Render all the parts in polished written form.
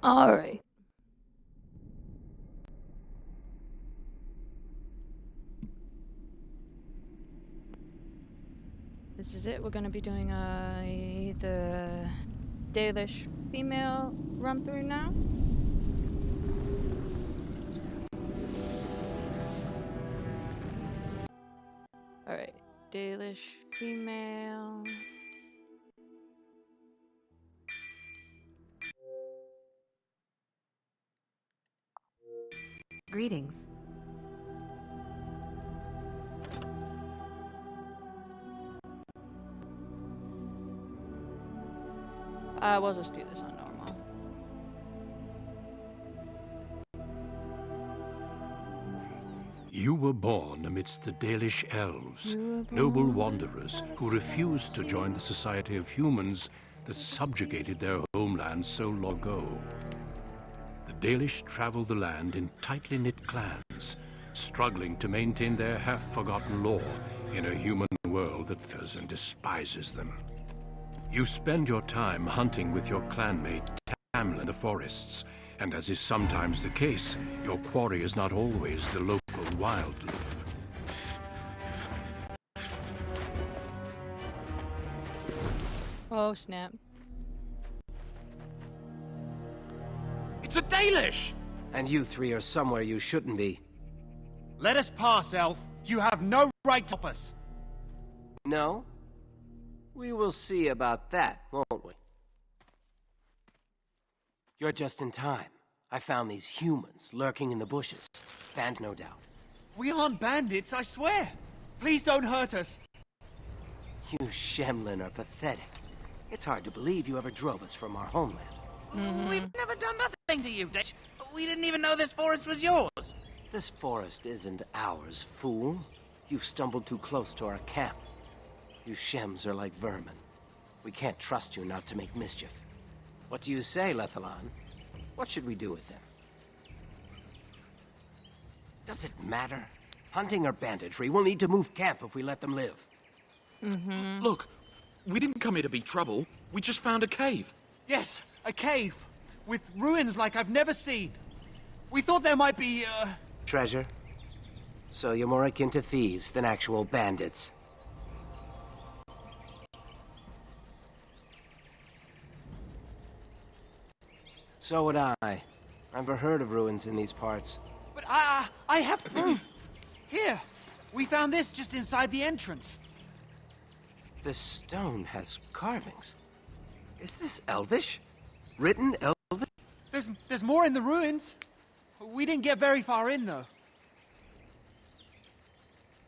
Alright. This is it. We're gonna be doing the Dalish female run through now. Alright, Dalish female. Greetings. We'll just do this on normal. You were born amidst the Dalish elves, noble wanderers who refused to join the society of humans that subjugated their homeland so long ago. The Dalish travel the land in tightly knit clans, struggling to maintain their half-forgotten lore in a human world that fears and despises them. You spend your time hunting with your clanmate Tamlin in the forests, and as is sometimes the case, your quarry is not always the local wildlife. Oh snap. It's a Dalish! And you three are somewhere you shouldn't be. Let us pass, Elf. You have no right to stop us. No? We will see about that, won't we? You're just in time. I found these humans lurking in the bushes. Band, no doubt. We aren't bandits, I swear. Please don't hurt us. You Shemlin are pathetic. It's hard to believe you ever drove us from our homeland. We've never done nothing to you, Dutch. We didn't even know this forest was yours. This forest isn't ours, fool. You've stumbled too close to our camp. You Shems are like vermin. We can't trust you not to make mischief. What do you say, Lethalon? What should we do with them? Does it matter? Hunting or banditry, we'll need to move camp if we let them live. Look, we didn't come here to be trouble. We just found a cave. Yes, a cave. With ruins like I've never seen. We thought there might be, Treasure? So you're more akin to thieves than actual bandits. So would I. I've never heard of ruins in these parts. But I have proof. Here, we found this just inside the entrance. This stone has carvings. Is this Elvish? Written Elvish? There's more in the ruins. We didn't get very far in, though.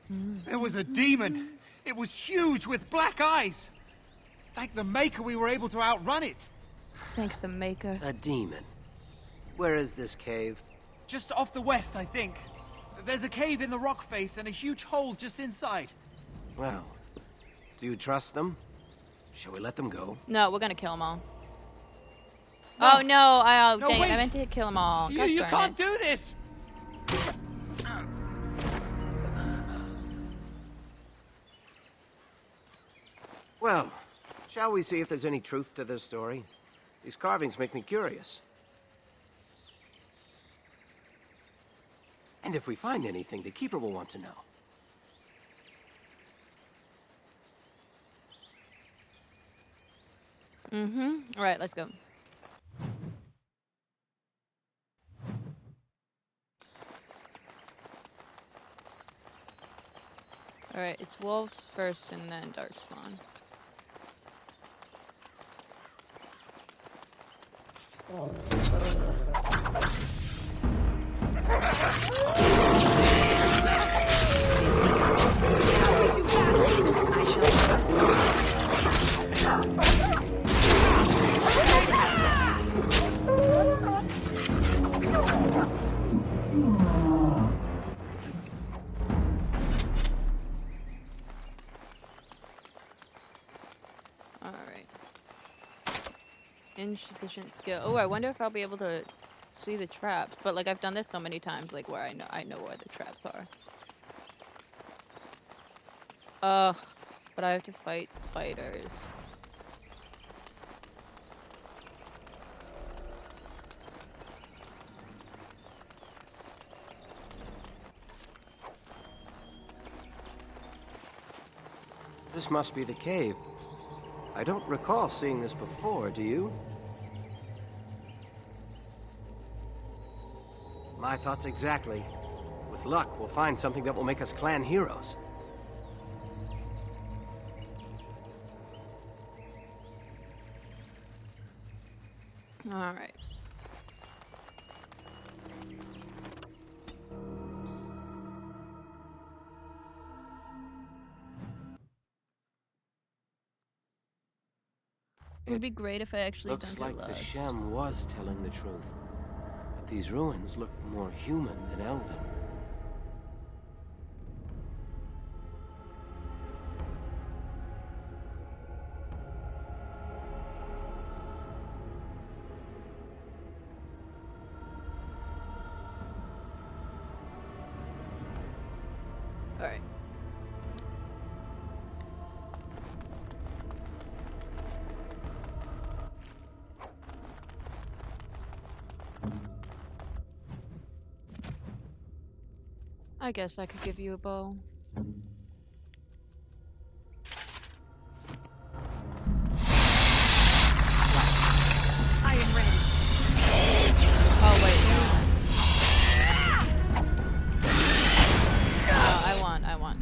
There was a demon. It was huge with black eyes. Thank the Maker we were able to outrun it. Thank the Maker. A demon. Where is this cave? Just off the west, I think. There's a cave in the rock face and a huge hole just inside. Well, do you trust them? Shall we let them go? No, we're gonna kill them all. Oh no! No, Dang it! wait. I meant to kill them all. Gosh You darn can't it. do this! Well, shall we see if there's any truth to this story? These carvings make me curious. And if we find anything, the Keeper will want to know. Alright, let's go. Alright, it's wolves first and then darkspawn. Alright. Insufficient skill. Oh, I wonder if I'll be able to see the traps. But like I've done this so many times, like where I know where the traps are. But I have to fight spiders. This must be the cave. I don't recall seeing this before, do you? My thoughts exactly. With luck, we'll find something that will make us clan heroes. All right. It would be great if I actually Looks done like the Shem was telling the truth. But these ruins look more human than elven. All right. I guess I could give you a bow. I am ready. Oh wait, no.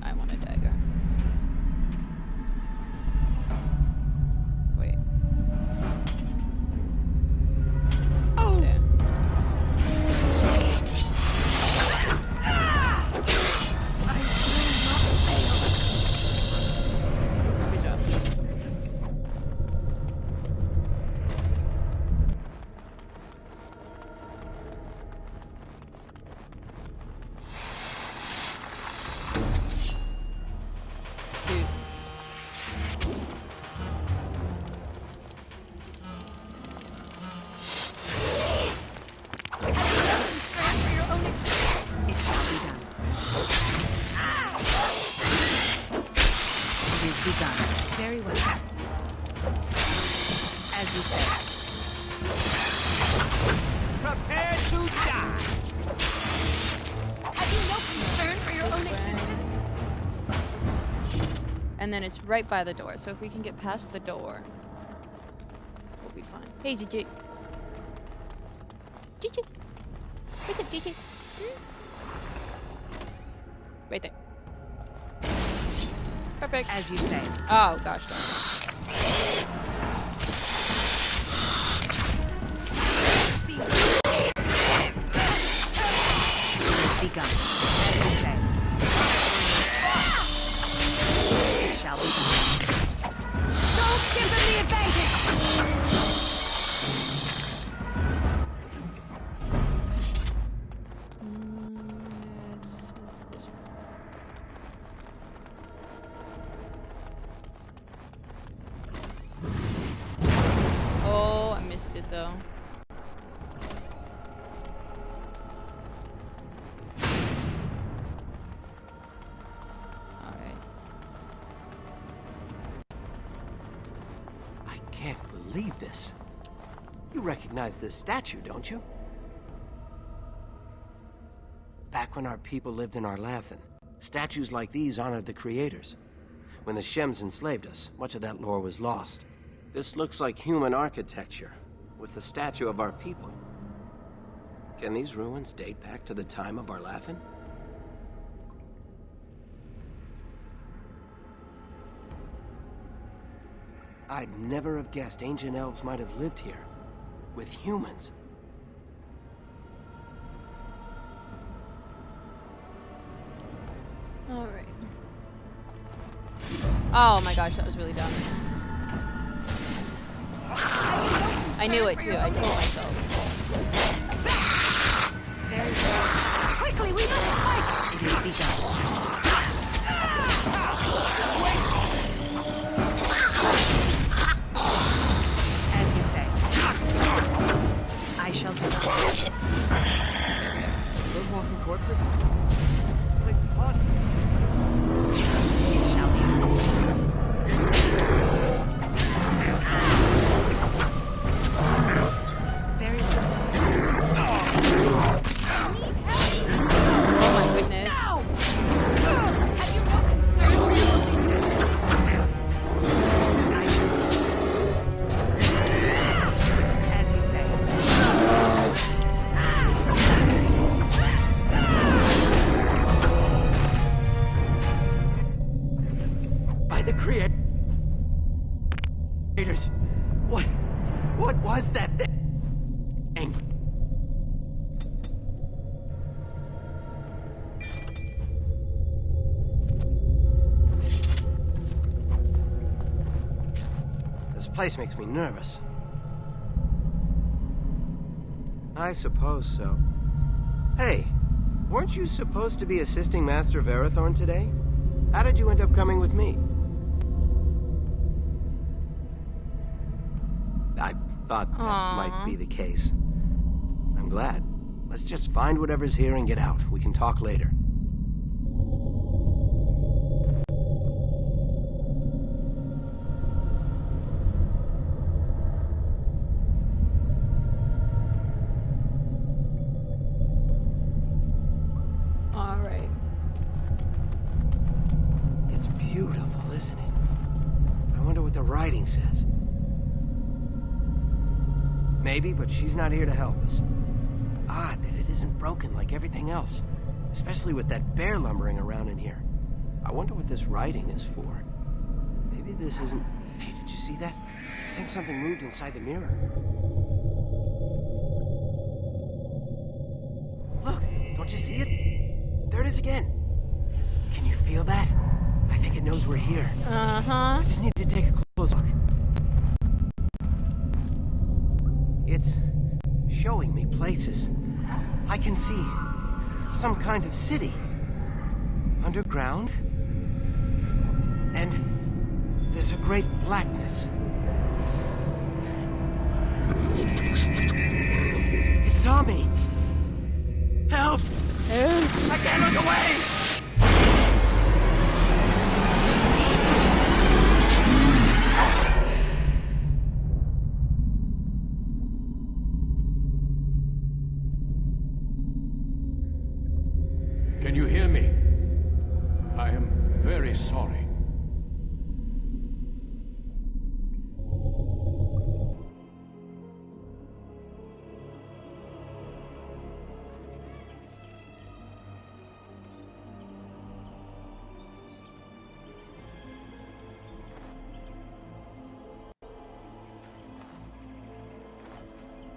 I want a dagger. Wait. Oh! There. Good job. Dude. It shall be done. It is begun. Very well. As you said. Prepare to die! Have you no concern for your own existence? And then it's right by the door, so if we can get past the door, we'll be fine. Hey, GG. GG. Where's it, GG? Right there. Perfect. As you say. Oh, gosh darn Begun. As you say. It shall be done. Don't give them the advantage! It's this one. Oh, I missed it though. Alright. I can't believe this. You recognize this statue, don't you? Back when our people lived in Arlathan, statues like these honored the creators. When the Shems enslaved us, much of that lore was lost. This looks like human architecture, with the statue of our people. Can these ruins date back to the time of Arlathan? I'd never have guessed ancient elves might have lived here, with humans. Alright. Oh my gosh, that was really dumb. I knew it too, I told myself. Very well. Quickly, we must fight! It is begun. As you say. I shall do it. Those walking corpses? This place is haunted. It shall be done. Very well. What was that thing? This place makes me nervous. I suppose so. Hey, weren't you supposed to be assisting Master Verathorn today? How did you end up coming with me? I thought that might be the case. I'm glad. Let's just find whatever's here and get out. We can talk later. Alright. It's beautiful, isn't it? I wonder what the writing says. Maybe, but she's not here to help us. Odd that it isn't broken like everything else. Especially with that bear lumbering around in here. I wonder what this writing is for. Maybe this isn't... Hey, did you see that? I think something moved inside the mirror. Look, don't you see it? There it is again. Can you feel that? I think it knows we're here. I just need to take a close look. It's showing me places. I can see some kind of city. Underground. And there's a great blackness. It saw me. Help! I can't look away! Can you hear me? I am very sorry.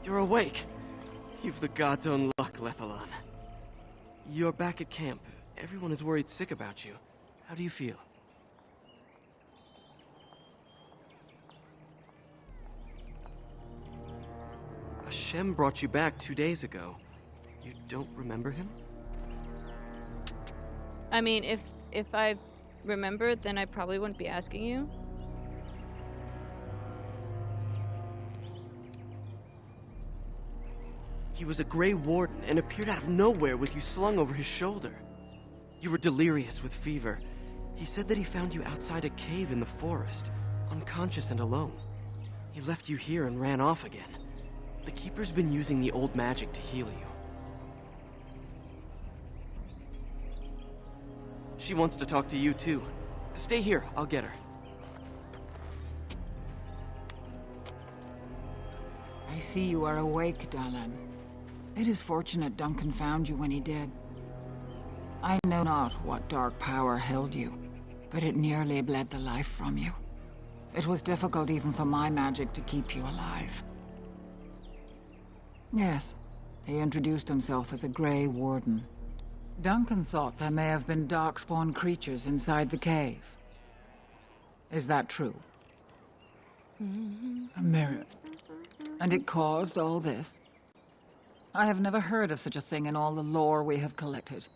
You're awake. You've the god's own luck, Lethalon. You're back at camp. Everyone is worried sick about you. How do you feel? Hashem brought you back 2 days ago. You don't remember him? I mean, if I remembered, then I probably wouldn't be asking you. He was a Grey Warden and appeared out of nowhere with you slung over his shoulder. You were delirious with fever. He said that he found you outside a cave in the forest, unconscious and alone. He left you here and ran off again. The Keeper's been using the old magic to heal you. She wants to talk to you too. Stay here, I'll get her. I see you are awake, Dalan. It is fortunate Duncan found you when he did. I know not what dark power held you, but it nearly bled the life from you. It was difficult even for my magic to keep you alive. Yes, he introduced himself as a Grey Warden. Duncan thought there may have been darkspawn creatures inside the cave. Is that true? A mirror. And it caused all this? I have never heard of such a thing in all the lore we have collected.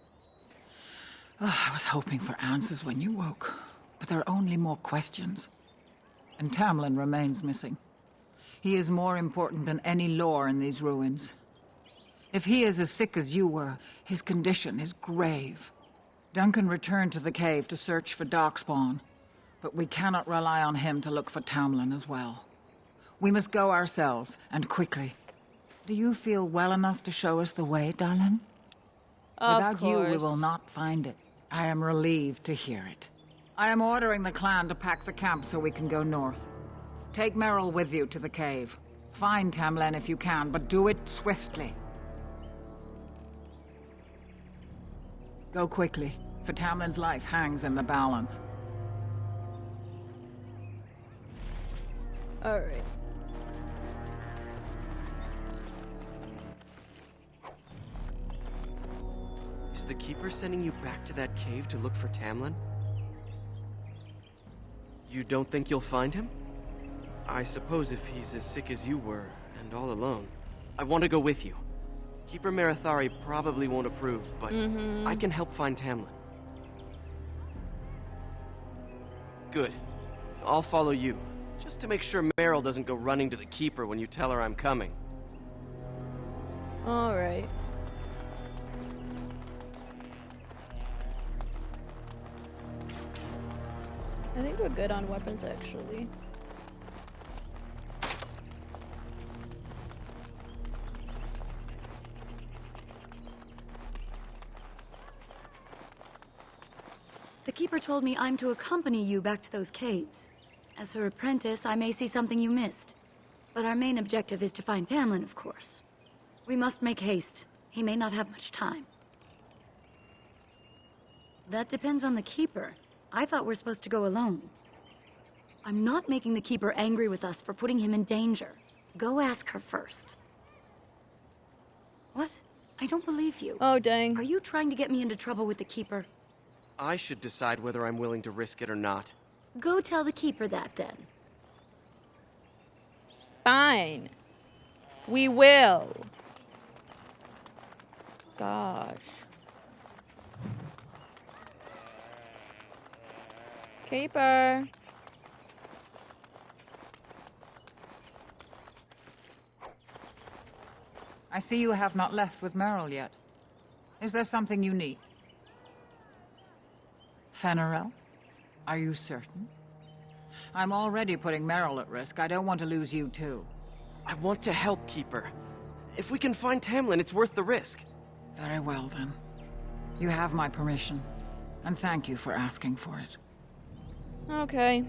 I was hoping for answers when you woke, but there are only more questions. And Tamlin remains missing. He is more important than any lore in these ruins. If he is as sick as you were, his condition is grave. Duncan returned to the cave to search for Darkspawn, but we cannot rely on him to look for Tamlin as well. We must go ourselves, and quickly. Do you feel well enough to show us the way, Dalan? Without you, we will not find it. I am relieved to hear it. I am ordering the clan to pack the camp so we can go north. Take Merrill with you to the cave. Find Tamlin if you can, but do it swiftly. Go quickly, for Tamlin's life hangs in the balance. Alright. Was the Keeper sending you back to that cave to look for Tamlin? You don't think you'll find him? I suppose if he's as sick as you were, and all alone. I want to go with you. Keeper Marathari probably won't approve, but I can help find Tamlin. Good. I'll follow you, just to make sure Meryl doesn't go running to the Keeper when you tell her I'm coming. Alright. I think we're good on weapons, actually. The Keeper told me I'm to accompany you back to those caves. As her apprentice, I may see something you missed. But our main objective is to find Tamlin, of course. We must make haste. He may not have much time. That depends on the Keeper. I thought we're supposed to go alone. I'm not making the Keeper angry with us for putting him in danger. Go ask her first. What? I don't believe you. Oh, dang. Are you trying to get me into trouble with the Keeper? I should decide whether I'm willing to risk it or not. Go tell the Keeper that, then. Fine. We will. Gosh. Keeper. I see you have not left with Meryl yet. Is there something you need? Fenarel? Are you certain? I'm already putting Meryl at risk. I don't want to lose you too. I want to help, Keeper. If we can find Tamlin, it's worth the risk. Very well, then. You have my permission. And thank you for asking for it. Okay.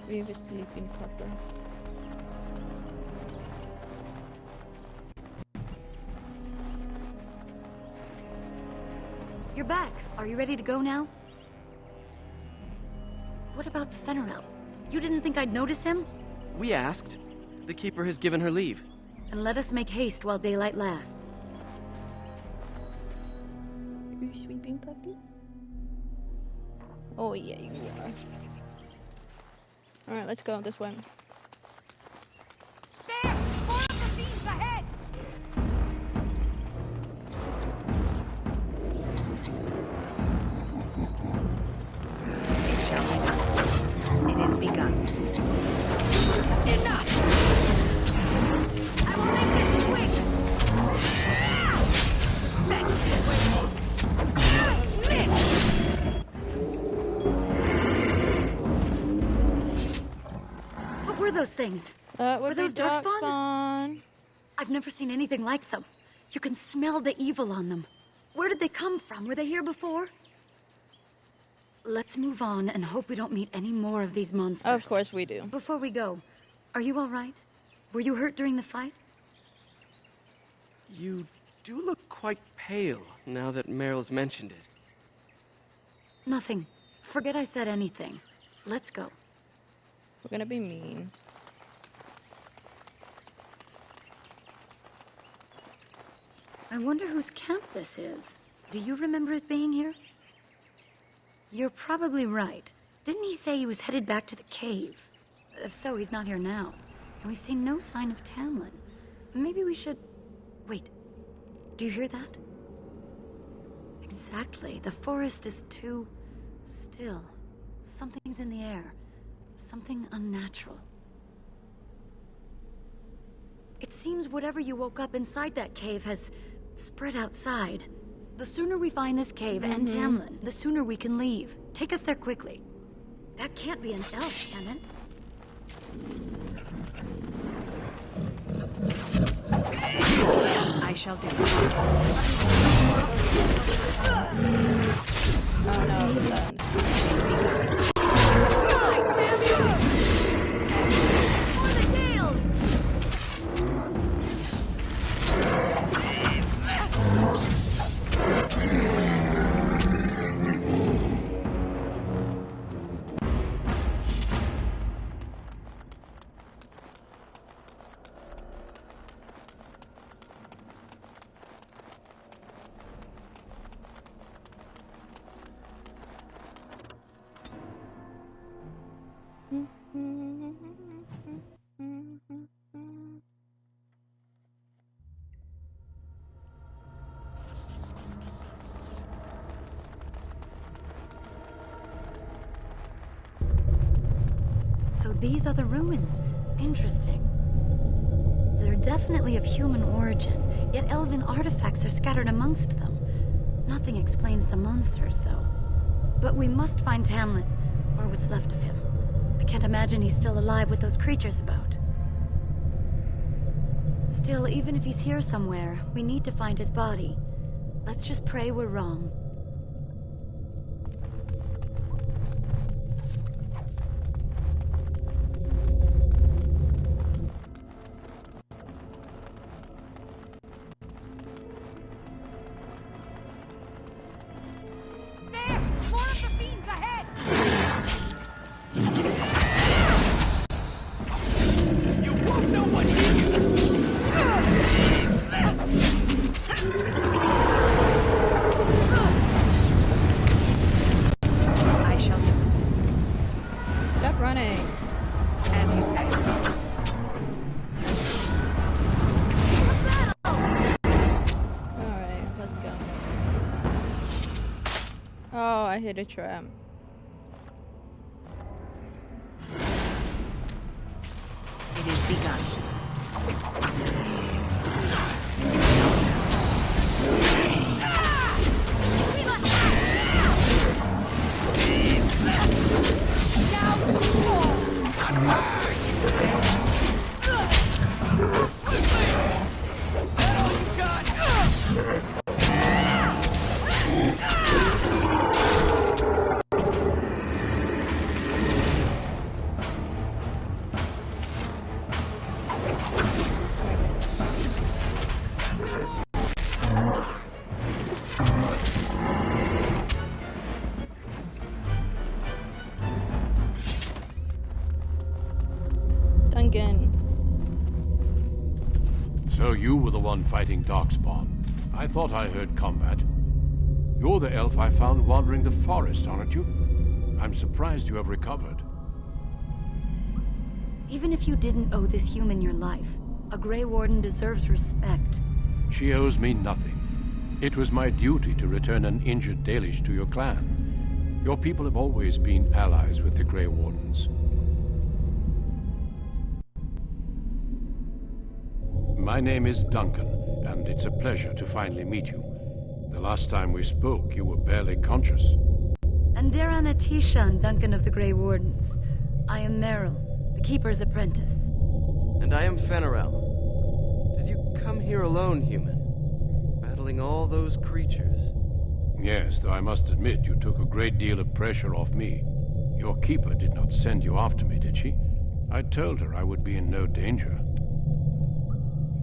We have a sleeping puppy. You're back. Are you ready to go now? What about Fenarel? You didn't think I'd notice him? We asked. The Keeper has given her leave. And let us make haste while daylight lasts. Are you sleeping puppy? Oh yeah, you are. Alright, let's go this way. There! More of the beams ahead! It shall be done. It is begun. Enough! I will make this quick! Miss! What were those things? Were those darkspawn? darkspawn? I've never seen anything like them. You can smell the evil on them. Where did they come from? Were they here before? Let's move on and hope we don't meet any more of these monsters. Of course we do. Before we go, are you all right? Were you hurt during the fight? You do look quite pale, now that Meryl's mentioned it. Nothing. Forget I said anything. Let's go. We're gonna be mean. I wonder whose camp this is. Do you remember it being here? You're probably right. Didn't he say he was headed back to the cave? If so, he's not here now. And we've seen no sign of Tamlin. Maybe we should... Wait. Do you hear that? Exactly. The forest is too... still. Something's in the air. Something unnatural. It seems whatever you woke up inside that cave has spread outside. The sooner we find this cave and Tamlin, the sooner we can leave. Take us there quickly. That can't be an elf, can it? I shall do it. Oh no, son. For the tails! So these are the ruins. Interesting. They're definitely of human origin, yet elven artifacts are scattered amongst them. Nothing explains the monsters, though. But we must find Tamlin, or what's left of him. I can't imagine he's still alive with those creatures about. Still, even if he's here somewhere, we need to find his body. Let's just pray we're wrong. I hit a trap. It is begun. So you were the one fighting Darkspawn. I thought I heard combat. You're the elf I found wandering the forest, aren't you? I'm surprised you have recovered. Even if you didn't owe this human your life, a Grey Warden deserves respect. She owes me nothing. It was my duty to return an injured Dalish to your clan. Your people have always been allies with the Grey Wardens. My name is Duncan, and it's a pleasure to finally meet you. The last time we spoke, you were barely conscious. And Darana Tishan, Duncan of the Grey Wardens. I am Meryl, the Keeper's apprentice. And I am Fenarel. Did you come here alone, human? Battling all those creatures? Yes, though I must admit you took a great deal of pressure off me. Your Keeper did not send you after me, did she? I told her I would be in no danger.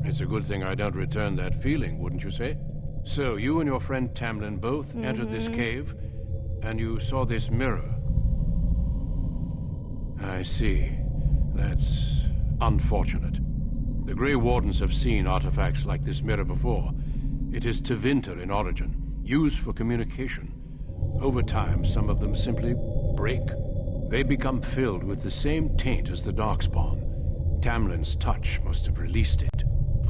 It's a good thing I don't return that feeling, wouldn't you say? So, you and your friend Tamlin both entered this cave, and you saw this mirror. I see. That's unfortunate. The Grey Wardens have seen artifacts like this mirror before. It is Tevinter in origin, used for communication. Over time, some of them simply break. They become filled with the same taint as the Darkspawn. Tamlin's touch must have released it.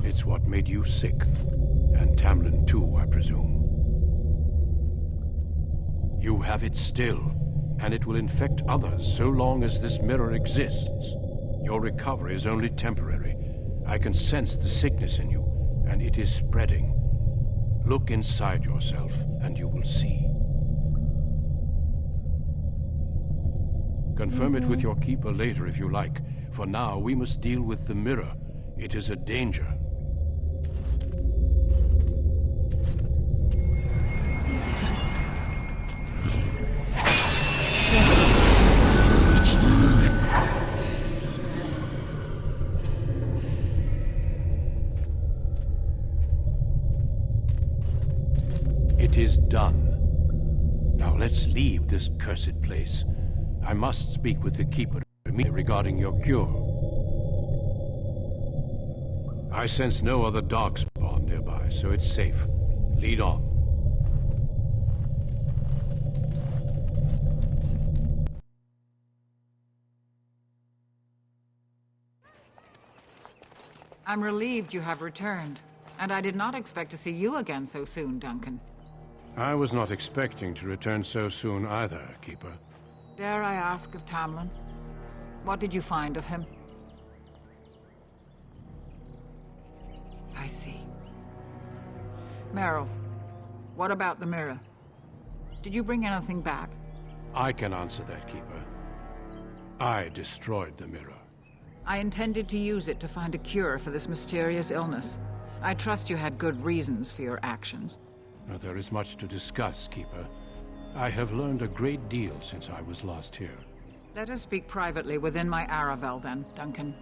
It's what made you sick. And Tamlin too, I presume. You have it still, and it will infect others so long as this mirror exists. Your recovery is only temporary. I can sense the sickness in you, and it is spreading. Look inside yourself, and you will see. Confirm it with your Keeper later if you like. For now, we must deal with the mirror. It is a danger. It is done. Now let's leave this cursed place. I must speak with the Keeper regarding your cure. I sense no other Darkspawn nearby, so it's safe. Lead on. I'm relieved you have returned, and I did not expect to see you again so soon, Duncan. I was not expecting to return so soon either, Keeper. Dare I ask of Tamlin? What did you find of him? I see. Meryl, what about the mirror? Did you bring anything back? I can answer that, Keeper. I destroyed the mirror. I intended to use it to find a cure for this mysterious illness. I trust you had good reasons for your actions. Now, there is much to discuss, Keeper. I have learned a great deal since I was last here. Let us speak privately within my Aravel, then, Duncan.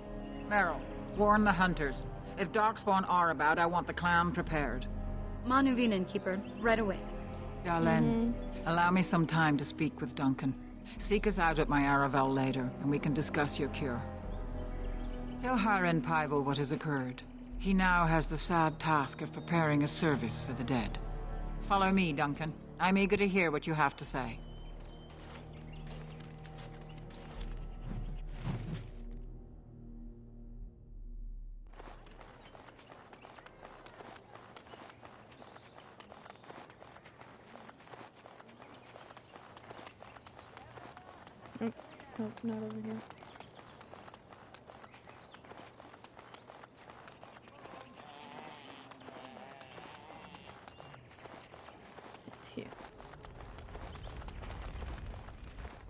Meryl, warn the hunters. If Darkspawn are about, I want the clan prepared. Manuvinen, Keeper. Right away. Darlene, allow me some time to speak with Duncan. Seek us out at my Aravel later, and we can discuss your cure. Tell Hiren Pyvel what has occurred. He now has the sad task of preparing a service for the dead. Follow me, Duncan. I'm eager to hear what you have to say. Nope, not over here. It's here.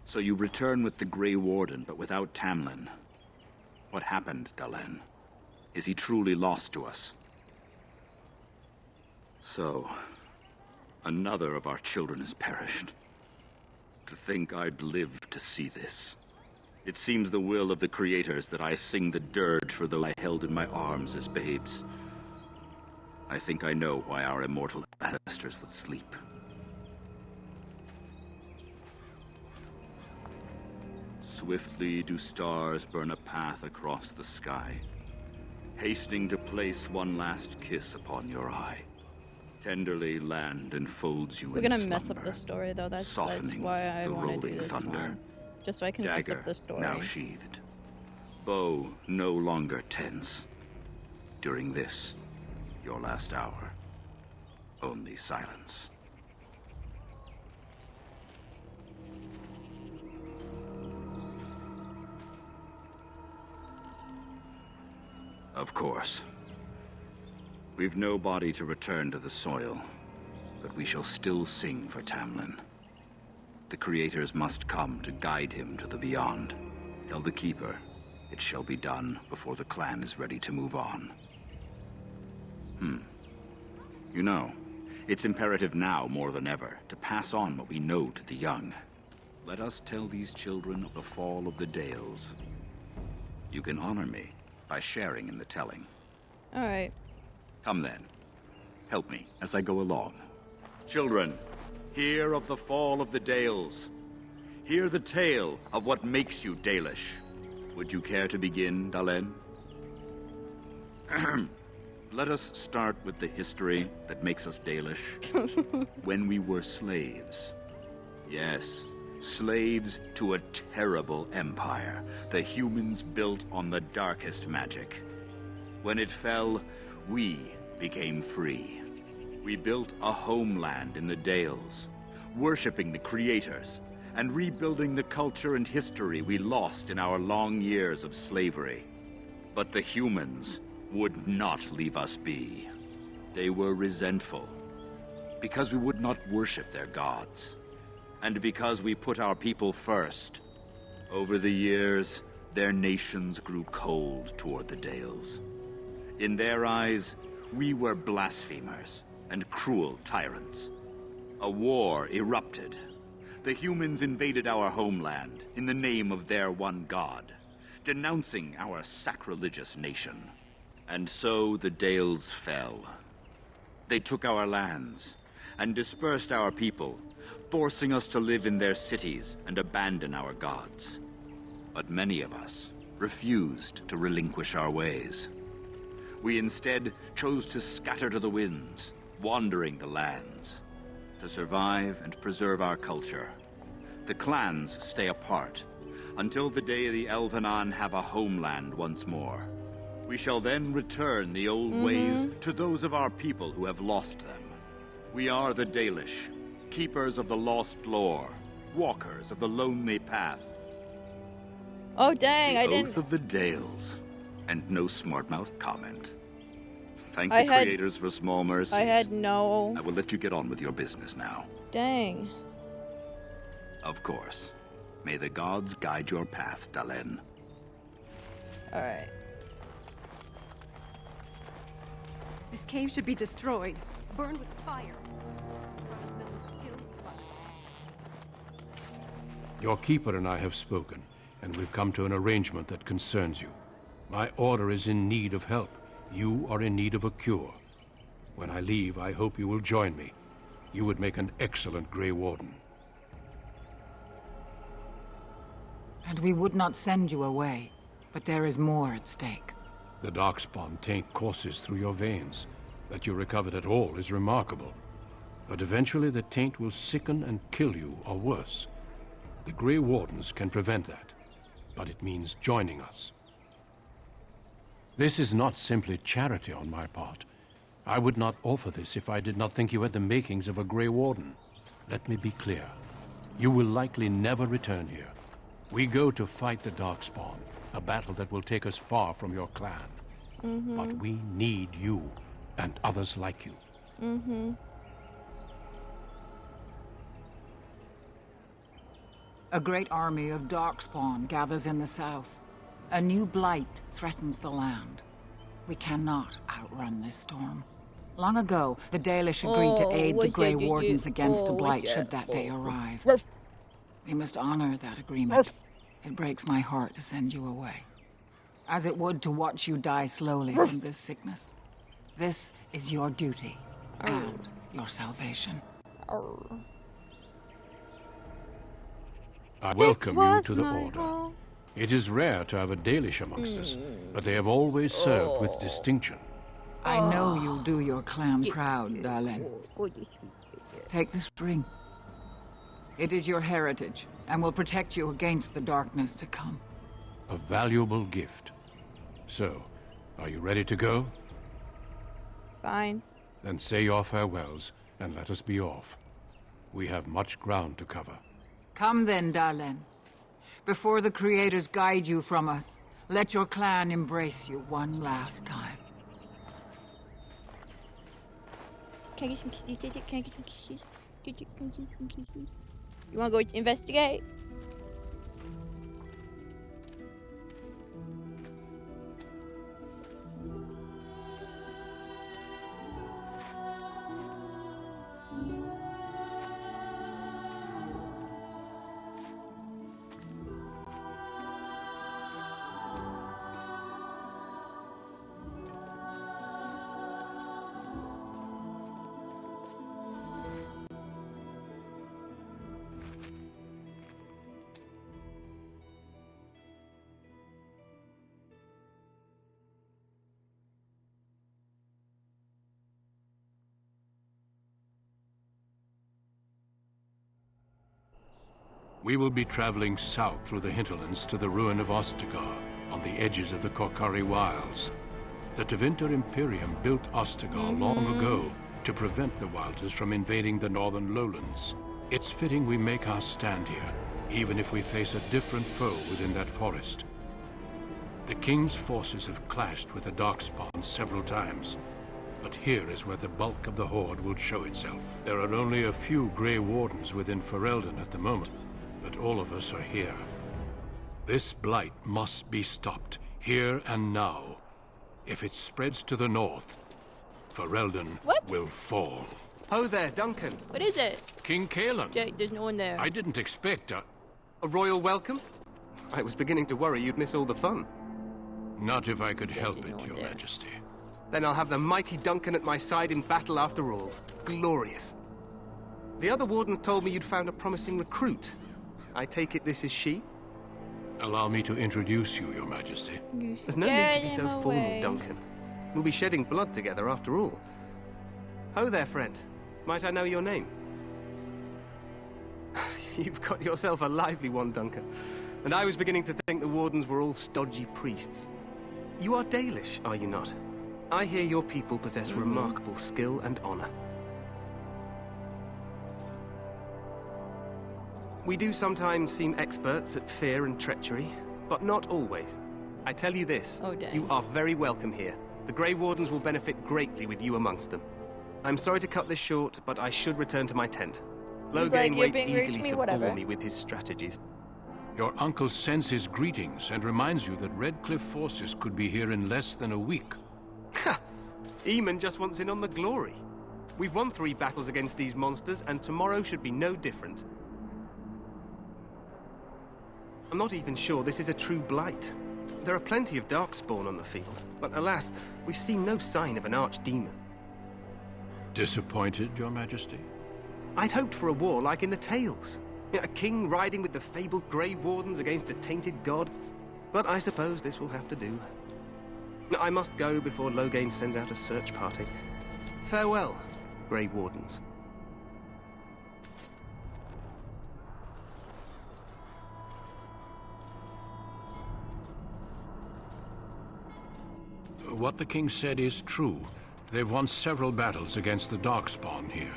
So you return with the Grey Warden, but without Tamlin. What happened, Dalen? Is he truly lost to us? So, another of our children has perished. To think I'd live to see this. It seems the will of the creators that I sing the dirge for those I held in my arms as babes. I think I know why our immortal ancestors would sleep. Swiftly do stars burn a path across the sky, hastening to place one last kiss upon your eye. Tenderly land enfolds you in slumber. We're gonna mess up the story, though. That's why I want to do this one. Just so I can mess up the story. Now sheathed. Bow no longer tense. During this, your last hour, only silence. Of course. We've no body to return to the soil, but we shall still sing for Tamlin. The creators must come to guide him to the beyond. Tell the Keeper, it shall be done before the clan is ready to move on. You know, it's imperative now more than ever to pass on what we know to the young. Let us tell these children of the fall of the Dales. You can honor me by sharing in the telling. All right. Come then. Help me as I go along. Children, hear of the fall of the Dales. Hear the tale of what makes you Dalish. Would you care to begin, Dalen? Let us start with the history that makes us Dalish. When we were slaves. Yes, slaves to a terrible empire the humans built on the darkest magic. When it fell, we became free. We built a homeland in the Dales, worshipping the creators, and rebuilding the culture and history we lost in our long years of slavery. But the humans would not leave us be. They were resentful, because we would not worship their gods, and because we put our people first. Over the years, their nations grew cold toward the Dales. In their eyes, we were blasphemers and cruel tyrants. A war erupted. The humans invaded our homeland in the name of their one god, denouncing our sacrilegious nation. And so the Dales fell. They took our lands and dispersed our people, forcing us to live in their cities and abandon our gods. But many of us refused to relinquish our ways. We instead chose to scatter to the winds, wandering the lands. To survive and preserve our culture, the clans stay apart until the day the Elvenan have a homeland once more. We shall then return the old ways to those of our people who have lost them. We are the Dalish, keepers of the lost lore, walkers of the lonely path. Oh dang! The I Oath didn't. of the Dales. And no smart-mouth comment. Thank I the had- creators for small mercies. I had no. I will let you get on with your business now. Dang. Of course. May the gods guide your path, Dalen. All right. This cave should be destroyed, burned with fire. Your keeper and I have spoken, and we've come to an arrangement that concerns you. My order is in need of help. You are in need of a cure. When I leave, I hope you will join me. You would make an excellent Grey Warden. And we would not send you away, but there is more at stake. The Darkspawn taint courses through your veins. That you recovered at all is remarkable. But eventually the taint will sicken and kill you, or worse. The Grey Wardens can prevent that, but it means joining us. This is not simply charity on my part. I would not offer this if I did not think you had the makings of a Grey Warden. Let me be clear. You will likely never return here. We go to fight the Darkspawn, a battle that will take us far from your clan. But we need you, and others like you. A great army of Darkspawn gathers in the south. A new blight threatens the land. We cannot outrun this storm. Long ago, the Dalish agreed to aid the Grey Wardens against the blight should that day arrive. We must honor that agreement. It breaks my heart to send you away, as it would to watch you die slowly from this sickness. This is your duty and your salvation. I welcome you to the Order. It is rare to have a Dalish amongst us, but they have always served with distinction. I know you'll do your clan proud, darling. Take this ring. It is your heritage, and will protect you against the darkness to come. A valuable gift. So, are you ready to go? Fine. Then say your farewells, and let us be off. We have much ground to cover. Come then, darling. Before the creators guide you from us, let your clan embrace you one last time. Can I get some kisses? Can I get some kisses? Can I get some kisses? You wanna go investigate? We will be traveling south through the hinterlands to the ruin of Ostagar, on the edges of the Korkari Wilds. The Tevinter Imperium built Ostagar long ago to prevent the Wilders from invading the northern lowlands. It's fitting we make our stand here, even if we face a different foe within that forest. The King's forces have clashed with the Darkspawn several times, but here is where the bulk of the Horde will show itself. There are only a few Grey Wardens within Ferelden at the moment, but all of us are here. This blight must be stopped, here and now. If it spreads to the north, Ferelden will fall. Ho there, Duncan. What is it? King Kaelan. Jake, there's no one there. I didn't expect a royal welcome? I was beginning to worry you'd miss all the fun. Not if I could help it, Your Majesty. Then I'll have the mighty Duncan at my side in battle after all. Glorious. The other wardens told me you'd found a promising recruit. I take it this is she? Allow me to introduce you, Your Majesty. There's no need to be so formal, Duncan. We'll be shedding blood together after all. Ho there, friend. Might I know your name? You've got yourself a lively one, Duncan. And I was beginning to think the wardens were all stodgy priests. You are Dalish, are you not? I hear your people possess remarkable skill and honor. We do sometimes seem experts at fear and treachery, but not always. I tell you this, Oh, dang. you are very welcome here. The Grey Wardens will benefit greatly with you amongst them. I'm sorry to cut this short, but I should return to my tent. He's Logain like, "You're waits being rude to eagerly me, to whatever." bore me with his strategies. Your uncle sends his greetings and reminds you that Redcliffe forces could be here in less than a week. Ha! Eamon just wants in on the glory. We've won 3 battles against these monsters, and tomorrow should be no different. I'm not even sure this is a true blight. There are plenty of darkspawn on the field, but alas, we've seen no sign of an archdemon. Disappointed, Your Majesty? I'd hoped for a war like in the tales. A king riding with the fabled Grey Wardens against a tainted god. But I suppose this will have to do. I must go before Logain sends out a search party. Farewell, Grey Wardens. What the king said is true. They've won several battles against the Darkspawn here.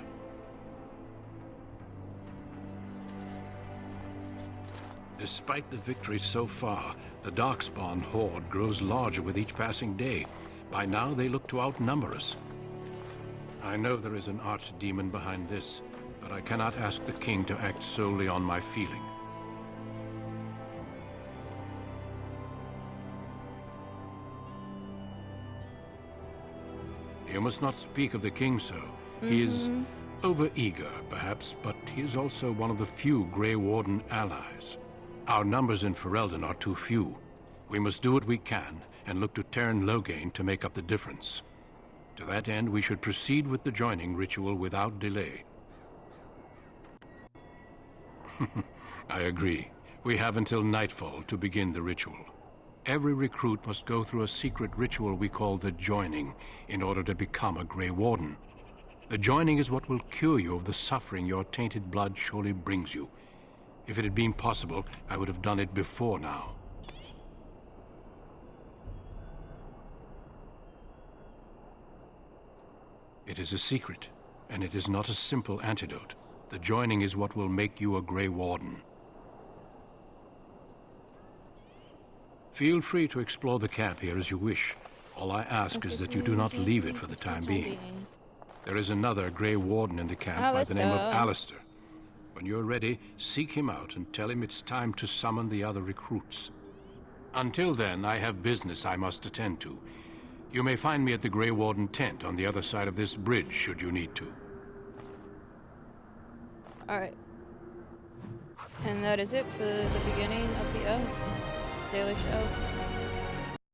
Despite the victories so far, the Darkspawn horde grows larger with each passing day. By now, they look to outnumber us. I know there is an archdemon behind this, but I cannot ask the king to act solely on my feeling. You must not speak of the king so. He is over-eager, perhaps, but he is also one of the few Grey Warden allies. Our numbers in Ferelden are too few. We must do what we can, and look to Teyrn Logain to make up the difference. To that end, we should proceed with the joining ritual without delay. I agree. We have until nightfall to begin the ritual. Every recruit must go through a secret ritual we call the joining in order to become a Grey Warden. The joining is what will cure you of the suffering your tainted blood surely brings you. If it had been possible, I would have done it before now. It is a secret, and it is not a simple antidote. The joining is what will make you a Grey Warden. Feel free to explore the camp here as you wish. All I ask is that you do not leave it for the time being. There is another Grey Warden in the camp by the name of Alistair. When you're ready, seek him out and tell him it's time to summon the other recruits. Until then, I have business I must attend to. You may find me at the Grey Warden tent on the other side of this bridge, should you need to. Alright. And that is it for the beginning of the Dalish oath.